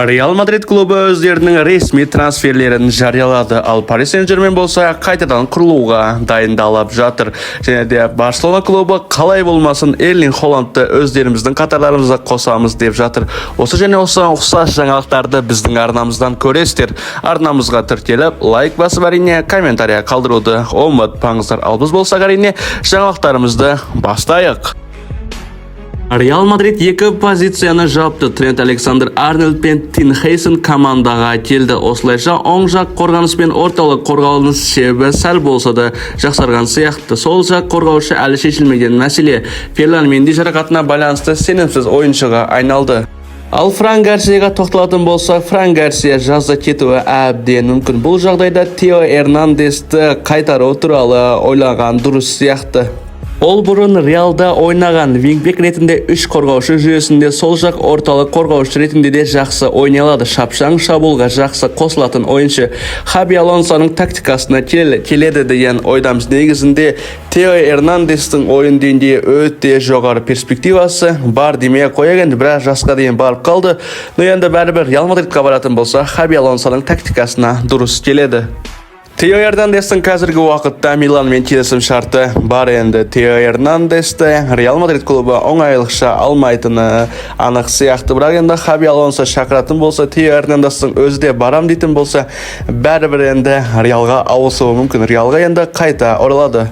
Real Madrid klubu özlerinin resmi transferlerini jariyalады, al Paris Saint-Germain bolsa qaytadan kuruluğa dayındalып жатыр. Және де Barcelona klubu қалай болмасын Erling Haaland'ты özlerimizдің қатарларымызға қосамыз деп жатыр. Осы және осыған ұқсас жаңалықтарды біздің арнамыздан көресіздер. Арнамызға тіркеліп, лайк басып әрине комментария қалдыруды ұмытпаңыздар. Ал біз болсақ әрине жаңалықтарымызды бастайық. Real Madrid екі позицияны жапты. Трент Александр-Арнольд пен Тин Хейсон командаға келді. Осылайша оң жақ қорғаныс пен орталық қорғаудың себебі сәл болса да жақсарған сияқты. Сол жақ қорғаушы әлі шешілмеген мәселе. Ферлан Менди жарақатына байланысты сенімсіз ойыншыға айналды. Ал Фран Гарсияға тоқталатын болса, Фран Гарсия жазда кетуі әбден мүмкін. Бұл жағдайда Тео Эрнандесті қайтару туралы ойлаған дұрыс сияқты. Ол бұрын Реалда ойнаған вингбек ретінде 3 қорғаушы жүйесінде сол жақ орталық қорғаушы ретінде де жақсы ойналады. Шапшаң шабуылға жақсы қосылатын ойыншы. Хаби Алонсоның тактикасына келеді деген ойдамыз. Негізінде Тео Эрнандестің ойын деңгейі өте жоғары перспективасы бар демей қояған, бірақ жасқа дейін барып қалды. Но енді бәрібір Реал Мадридқа баратын болса, Хаби Алонсоның тактикасына дұрыс келеді. Тео Эрнандестің қазіргі уақытта Миланмен келісім шарты бар енді. Тео Эрнандесті Реал Мадрид клубы оңайлықша алмайтыны анық сияқты. Бірақ енді Хаби Алонсо шақыратын болса, Тео Эрнандестің өзі де барам дейтін болса, бәрібір енді Реалға ауысуы мүмкін. Реалға енді қайта оралады.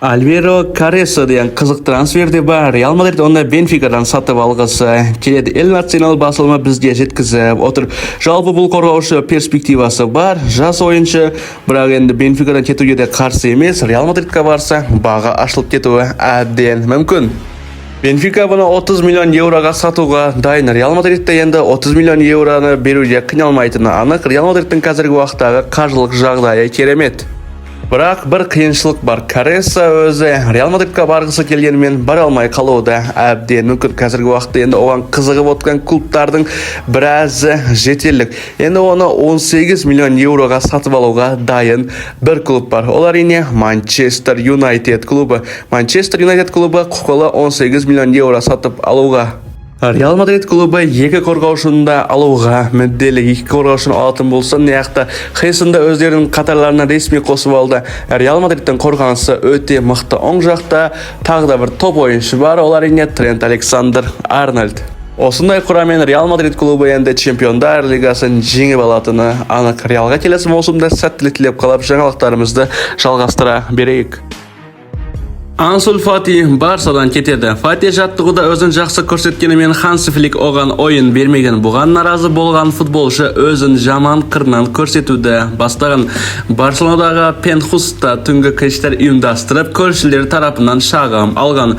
Альваро Кареса деген қызық трансферде бар. Реал Мадрид оны Бенфикадан сатып алғысы келеді. Эл Национал басылымы бізге жеткізіп отыр. Жалпы бұл қорғаушы перспективасы бар. Жас ойыншы, бірақ енді Бенфикадан кетуге де қарсы емес. Реал Мадридқа барса, баға ашылып кетуі әбден мүмкін. Бенфика бұны 30 миллион евроға сатуға дайын. Реал Мадридте енді 30 миллион евроны беруге қиналмайтыны анық. Реал Мадридтің қазіргі уақыттағы қаржылық жағдайы керемет. Бірақ бір қиыншылық бар. Кареса өзі Реал Мадридқа барғысы келгенімен бара алмай қалуы әбден мүмкін. Қазіргі уақытта енді оған қызығып отқан клубтардың біразы жетерлік. Енді оны 18 миллион евроға сатып алуға дайын бір клуб бар. Ол әрине Манчестер Юнайтед клубы. Манчестер Юнайтед клубы құқылы 18 миллион евро сатып алуға. Реал Мадрид клубы екі қорғаушыны алуға мүдделі. Екі қорғаушыны алатын болса, неяқта Хейсонды өздерінің қатарларына ресми қосып алды. Реал Мадридтің қорғанысы өте мықты. Оң жақта тағы да бір топ ойыншы бар. Ол әрине Трент Александр-Арнольд. Осындай құраммен Реал Мадрид клубы енді Чемпиондар лигасын жеңіп алатыны анық. Реалға келесі маусымда сәттілік тілеп қалап жаңалықтарымызды жалғастыра берейік. Ансу Фати Барсадан кетеді. Фати жаттығуда өзін жақсы көрсеткенімен Ханси Флик оған ойын бермеген. Бұған наразы болған футболшы өзін жаман қырынан көрсетуді бастаған. Барселонадағы пентхуста түнгі кештер ұйымдастырып, көршілер тарапынан шағым алған.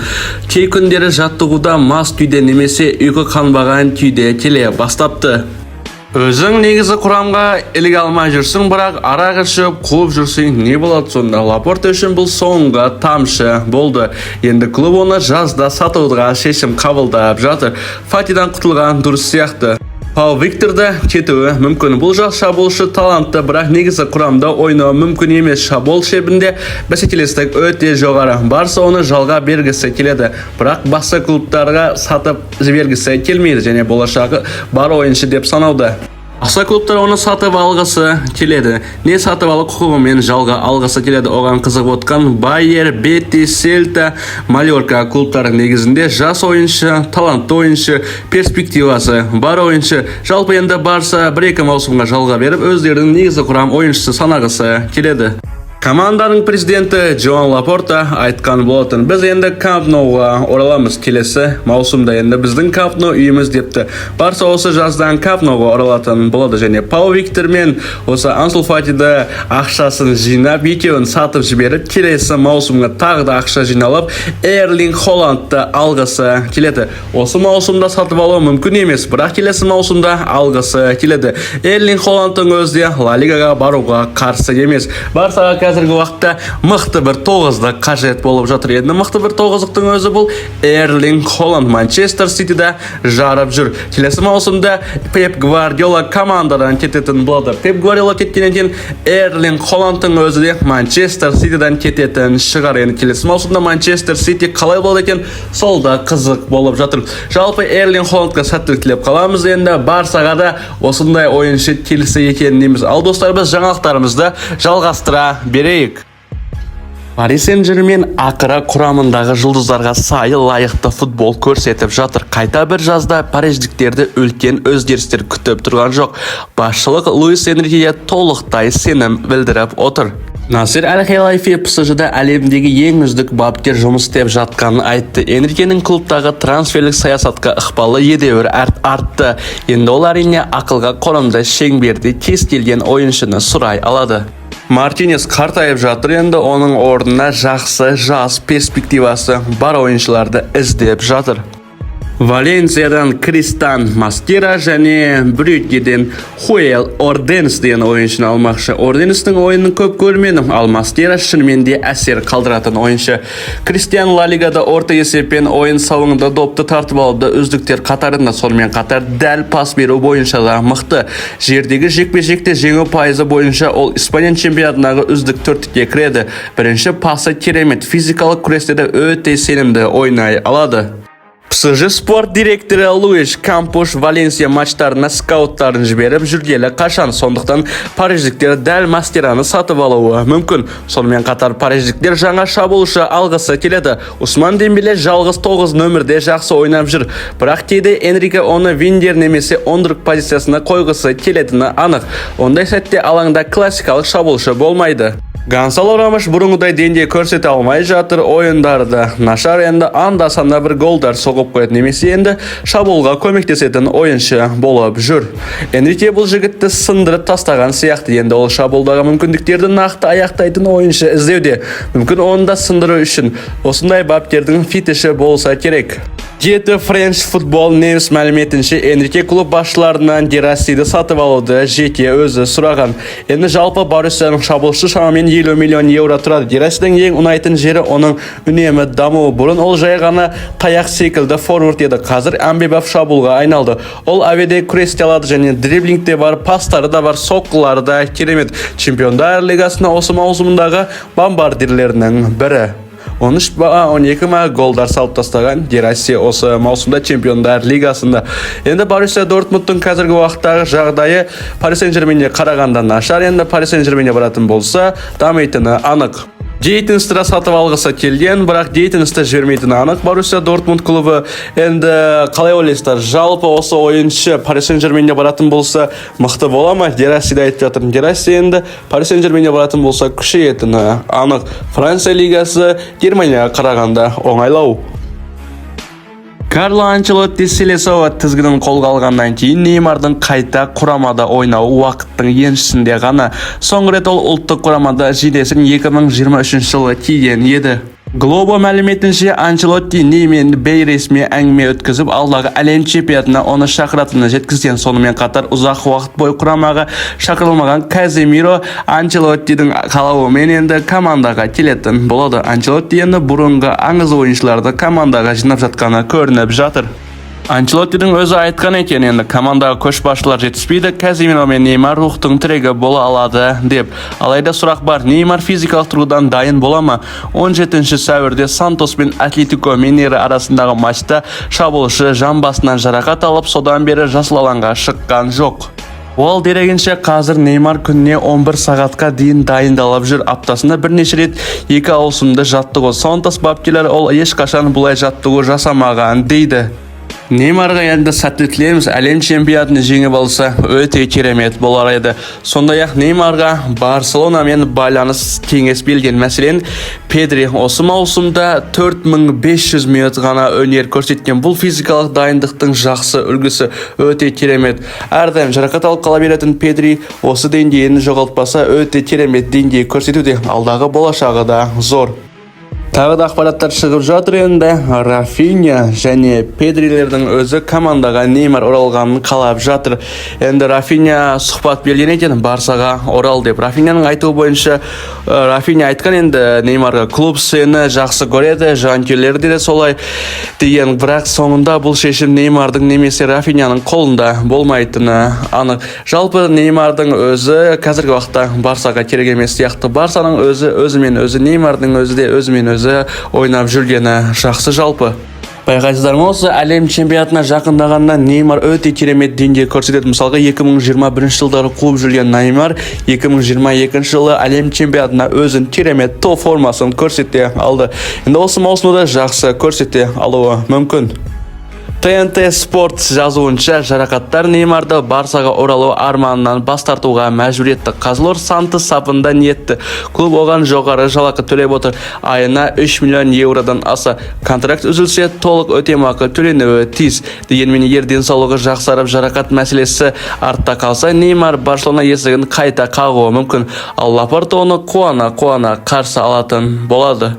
Кей күндері жаттығуда мас күйде немесе ұйқы қанбаған күйде келе бастапты. Өзің негізі құрамға іліге алмай жүрсің, бірақ арақ ішіп қуып жүрсің, не болады сонда? Лапорта үшін бұл соңғы тамшы болды. Енді клуб оны жазда сатуға шешім қабылдап жатыр. Фатидан құтылған дұрыс сияқты. Пау Викторды кетуі мүмкін. Бұл жас шабуылшы талантты, бірақ негізі құрамда ойнауы мүмкін емес. Шабуыл шебінде бәсекелестік өте жоғары. Барса оны жалға бергісі келеді, бірақ басқа клубтарға сатып жібергісі келмейді және болашағы бар ойыншы деп санауда. Ақса клубтар оны сатып алғысы келеді. Не сатып алу құқығымен жалға алғысы келеді. Оған қызығып отқан Байер, Бетис, Сельта, Мальорка клубтары негізінде жас ойыншы, талантты ойыншы, перспективасы бар ойыншы. Жалпы енді Барса 1-2 маусымға жалға беріп, өздерінің негізі құрам ойыншысы санағысы келеді. Команданың президенті Джоан Лапорта айтқан болатын. Біз енді Камп Ноуға ораламыз келесі маусымда. Енді біздің Камп Ноу үйіміз депті. Барса осы жаздан Камп Ноуға оралатын болады және Пау Виктор мен осы Ансу Фатиді ақшасын жинап, екеуін сатып жіберіп, келесі маусымға тағы да ақша жиналып, Эрлинг Холландты алғысы келеді. Осы маусымда сатып алу мүмкін емес, бірақ келесі маусымда алғысы келеді. Эрлинг Холландтың өзі Ла Лигаға баруға қарсы емес. Барсаға қазіргі уақытта мықты бір 9-ды қажет болып жатыр. Енді мықты бір 9-дың өзі бұл Эрлинг Холланд Манчестер Ситиде жарып жүр. Келесі маусымда Пеп Гвардиола командадан кететін болады. Пеп Гвардиола кеткеннен кейін Эрлинг Холландтың өзі де Манчестер Ситиден кететін шығар. Енді келесі маусымда Манчестер Сити қалай болады екен, сол да қызық болып жатыр. Жалпы Эрлинг Холландқа сәттілік тілеп қаламыз. Енді Барсаға да осындай ойыншы келсе екен дейміз. Ал достар, біз жаңалықтарымызды жалғастыра берейік. Парис Сен-Жермен ақыры құрамындағы жұлдыздарға сай лайықты футбол көрсетіп жатыр. Қайта бір жазда париждіктерді үлкен өзгерістер күтіп тұрған жоқ. Басшылық Луис Энрикеге толықтай сенім білдіріп отыр. Насер Әл-Хелайфи PSG-да әлемдегі ең үздік бапкер жұмыс істеп жатқанын айтты. Энрикенің клубтағы трансферлік саясатқа ықпалы едәуір артты. Енді ол әрине ақылға қонымды шеңберде кез келген ойыншыны сұрай алады. Мартинес қартайып жатыр, енді оның орнына жақсы жас перспективасы бар ойыншыларды іздеп жатыр. Валенсиядан Кристан Маскера және Брюггеден Хуэл Орденс деген ойыншыны алмақшы. Орденстің ойынын көп көрмедім, ал Маскера шынымен де әсер қалдыратын ойыншы. Кристиан Ла Лигада орта есеппен ойын сауыңда допты тартып алды, үздіктер қатарында, сонымен қатар дәл пас беру бойынша да мықты. Жердегі жекпе-жекте жеңу пайызы бойынша ол Испания чемпионатындағы үздік 4-ке кіреді. Бірінші пасы керемет, физикалық күресте де өте сенімді ойнай алады. PSG спорт директоры Луиш Кампуш Валенсия матчтарына скауттарын жіберіп жүргелі қашан, сондықтан париждіктер дәл Мастераны сатып алуы мүмкін. Сонымен қатар париждіктер жаңа шабуылшы алғысы келеді. Усман Дембеле жалғыз 9 нөмірде жақсы ойнап жүр, бірақ кейде Энрике оны вингер немесе ондырық позициясына қойғысы келетіні анық. Ондай сәтте алаңда классикалық шабуылшы болмайды. Гонсало Рамош бұрынғыдай деңгей көрсете алмай жатыр, ойындарды нашар, енді анда-санда бір голдар соғып қояды, немесе енді шабуылға көмектесетін ойыншы болып жүр. Энрике бұл жігітті сындырып тастаған сияқты, енді ол шабуылдағы мүмкіндіктерді нақты аяқтайтын ойыншы іздеуде. Мүмкін оны да сындыру үшін осындай бапкердің фитиші болса керек. Жеті French Football News мәліметінше Энрике клуб басшыларынан Дерасиді сатып алуды жеке өзі сұраған. Енді жалпы Боруссияның шабуылшы шамамен 50 миллион евро тұрады. Дерасидің ең ұнайтын жері оның үнемі дамуы. Бұрын ол жай ғана таяқ секілді форвард еді, қазір әмбебап шабуылға айналды. Ол әуеде күресте алады және дриблингте бар, пастары да бар, соққылары да керемет. Чемпиондар лигасына осы маусымындағы бомбардирлерінің бірі. 13-12 голдар салып тастаған Дерасси осы маусымда Чемпиондар лигасында. Енді Боруссия Дортмундтың қазіргі уақыттағы жағдайы Парис Сен-Жерменге қарағанда нашар. Енді Парис Сен-Жерменге баратын болса, дамитыны анық. Дейтінсті сатып алғысы келген, бірақ дейтінсті жібермейтіні анық. Боруссия Дортмунд клубы. Енді қалай ойлайсыздар, жалпы осы ойыншы Парис Сен-Жерменге баратын болса мықты бола ма? Дерасиді айтып жатырмын. Дерасси енді Парис Сен-Жерменге баратын болса күшейетіні анық. Франция лигасы Германияға қарағанда оңайлау. Карло Анчелотти Селесова тізгінін қолға алғаннан кейін Неймардың қайта құрамада ойнауы уақыттың еншісінде ғана. Соңғы рет ол ұлттық құрамада жейдесін 2023 жылы киген еді. Глобо мәліметінше Анчелотти Неймен бейресми әңгіме өткізіп, алдағы әлем чемпионатына оны шақыратыны жеткізген. Сонымен қатар ұзақ уақыт бойы құрамаға шақырылмаған Каземиро Анчелоттидің қалауымен енді командаға келетін болады. Анчелотти енді бұрынғы аңыз ойыншыларды командаға жинап жатқаны көрініп жатыр. Анчелоттидің өзі айтқан екен, енді командаға көшбасшылар жетіспейді, Каземиро мен Неймар рухтың тірегі бола алады деп. Алайда сұрақ бар, Неймар физикалық тұрғыдан дайын бола ма? 17 сәуірде Сантос пен Атлетико Минейро арасындағы матчта шабуылшы жамбасынан жарақат алып, содан бері жасыл алаңға шыққан жоқ. Ол дерегінше қазір Неймар күніне 11 сағатқа дейін дайындалып жүр. Аптасында бірнеше рет 2 ауысымды жаттығу. Сантос бапкерлері ол ешқашан бұлай жаттығу жасамаған дейді. Неймарға енді сәттілік тілейміз, әлем чемпионатын жеңіп алса өте керемет болар еді. Сондай-ақ Неймарға Барселонамен байланыс кеңес берген. Мәселен, Педри осы маусымда 4500 минут ғана өнер көрсеткен. Бұл физикалық дайындықтың жақсы үлгісі, өте керемет. Әрдайым жарақат алып қала беретін Педри осы деңгейін жоғалтпаса өте керемет деңгей көрсетуде. Алдағы болашағы да зор. Тағы да ақпараттар шығып жатыр енді. Рафиня және Педрилердің өзі командаға Неймар оралғанын қалап жатыр. Енді Рафиня сұхбат берген екен, Барсаға орал деп. Рафиняның айтуы бойынша, Рафиня айтқан енді Неймарға клуб сені жақсы көреді, жанкүйерлері де солай деген, бірақ соңында бұл шешім Неймардың немесе Рафиняның қолында болмайтыны анық. Жалпы Неймардың өзі қазіргі уақытта Барсаға керек емес сияқты. Барсаның өзімен өзі, Неймардың өзі де өзімен өзі ойнап жүргені жақсы жалпы. Байқайсыздар ма, осы әлем чемпионатына жақындағанда Неймар өте керемет деңгей көрсетеді. Мысалға 2021 жылдары қуып жүрген Неймар 2022 жылы әлем чемпионатына өзін керемет топ формасын көрсете алды. Енді осы маусымда жақсы көрсете алуы мүмкін. ТНТ Спорт жазуынша, жарақаттар Неймарды Барсаға оралу арманынан бас тартуға мәжбүр етті. Қазылор Сантос сапында ниетті. Клуб оған жоғары жалақы төлеп отыр. Айына 3 миллион еуродан аса. Контракт үзілсе, толық өтемақы төленуі тиіс. Дегенмен егер денсаулығы жақсарып, жарақат мәселесі артта қалса, Неймар Барселона есігін қайта қағуы мүмкін. Ал Лапорта оны қуана қарсы алатын болады.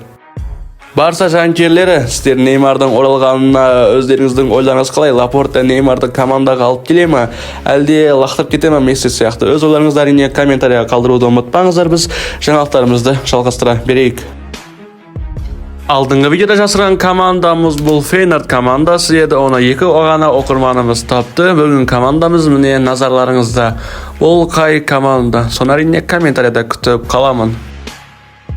Барса жанкүйерлері, сіздер Неймардың оралғанына өздеріңіздің ойларыңыз қалай? Лапорта Неймарды командаға алып келе ме, әлде лақтырып кете ме Месси сияқты? Өз ойларыңызды әрине комментарияға қалдыруды ұмытпаңыздар. Біз жаңалықтарымызды жалғастыра берейік. Алдыңғы видеода жасырған командамыз бұл Фейнорд командасы еді. Оны екі ғана оқырманымыз тапты. Бүгін командамыз міне назарларыңызда. Ол қай команда? Соны әрине комментарияда күтіп қаламын.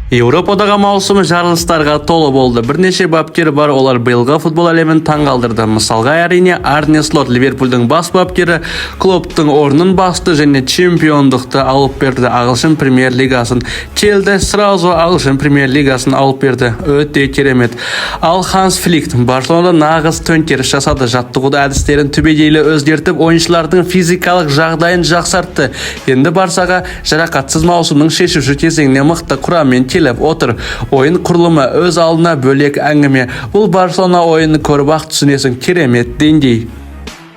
Еуропадағы маусымы жарылыстарға толы болды. Бірнеше бапкері бар, олар биылғы футбол әлемін таңғалдырды. Мысалға әрине Арне Слот, Ливерпульдің бас бапкері, клубтың орнын басты және чемпиондықты алып берді. Ағылшын премьер-лигасын келді, сразу Ағылшын премьер-лигасын алып берді. Өте керемет. Ал Ханс Флик Барселонада нағыз төңкеріс жасады. Жаттығуда әдістерін түбегейлі өзгертіп, ойыншылардың физикалық жағдайын жақсартты. Енді Барсаға жарақатсыз маусымның шешуші кезеңіне мықты құраммен келіп отыр. Ойын құрылымы өз алдына бөлек әңгіме. Бұл Барселона ойынын көріп-ақ түсінесің, керемет деңгей.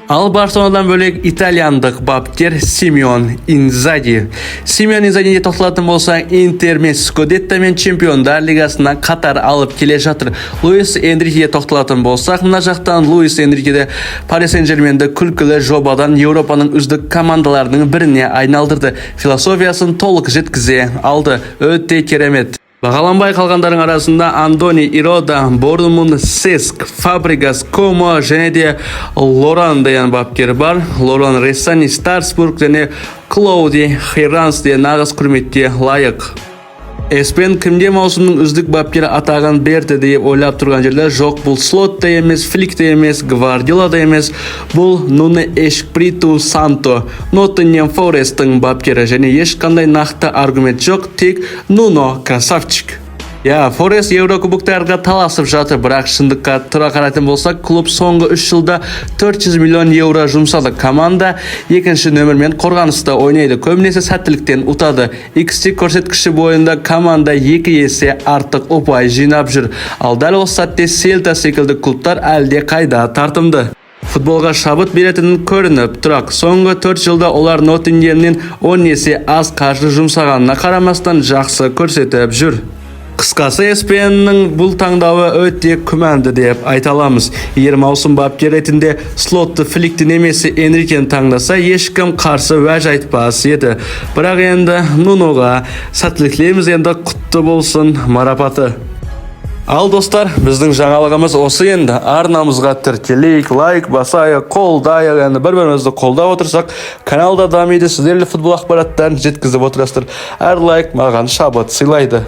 Ал Барселонадан бөлек итальяндық бапкер Симеон Инзаги. Симеон Инзагиге тоқталатын болса, Интер мен Скудетто мен Чемпиондар лигасына қатар алып келе жатыр. Луис Энрикеге тоқталатын болсақ, мына жақтан Луис Энрикеде Пари Сен-Жерменді күлкілі жобадан Еуропаның үздік командаларының біріне айналдырды. Философиясын толық жеткізе алды. Өте керемет. Бағаланбай қалғандардың арасында Андони Ирода, Борнмут, Сеск, Фабригас, Комо және де Лоран деген бапкер бар. Лоран Рессани, Старсбург және Клауди Хейранс де нағыз құрметке лайық. Эспен кімде маусымның үздік бапкері атағын берді деп ойлап тұрған жерде жоқ. Бұл Слот та емес, Флик та емес, Гвардиола да емес. Бұл Нуно Эшпириту Санто, Ноттингем Форесттің бапкері және ешқандай нақты аргумент жоқ, тек Нуно красавчик. Форест Еурокубоктарға таласып жатыр, бірақ шындыққа тұра қарайтын болсақ, клуб соңғы 3 жылда 400 миллион еуро жұмсады. Команда екінші нөмірмен қорғаныста ойнайды, көбінесе сәттіліктен ұтады. XG көрсеткіші бойында команда 2 есе артық ұпай жинап жүр. Ал дәл осы сәтте Селта секілді клубтар әлде қайда тартымды. Футболға шабыт беретінін көрініп тұрақ. Соңғы 4 жылда олар Ноттингемнен 10 есе аз қаржы жұмсағанына қарамастан жақсы көрсетіп жүр. Қысқасы, ESPN-нің бұл таңдауы өте күмәнді деп айта аламыз. Егер маусым бапкер ретінде Слотты, Фликті немесе Энрикені таңдаса, ешкім қарсы уәж айтпас еді. Бірақ енді Нуноға сәттілік, енді құтты болсын марапаты. Ал достар, біздің жаңалығымыз осы енді. Арнамызға тіркелейік, лайк басайық, қолдайық. Енді бір-бірімізді қолдап отырсақ, каналда дамиды, сіздерлі футбол ақпараттарын жеткізіп отырасыздар. Әр лайк маған шабыт сыйлайды.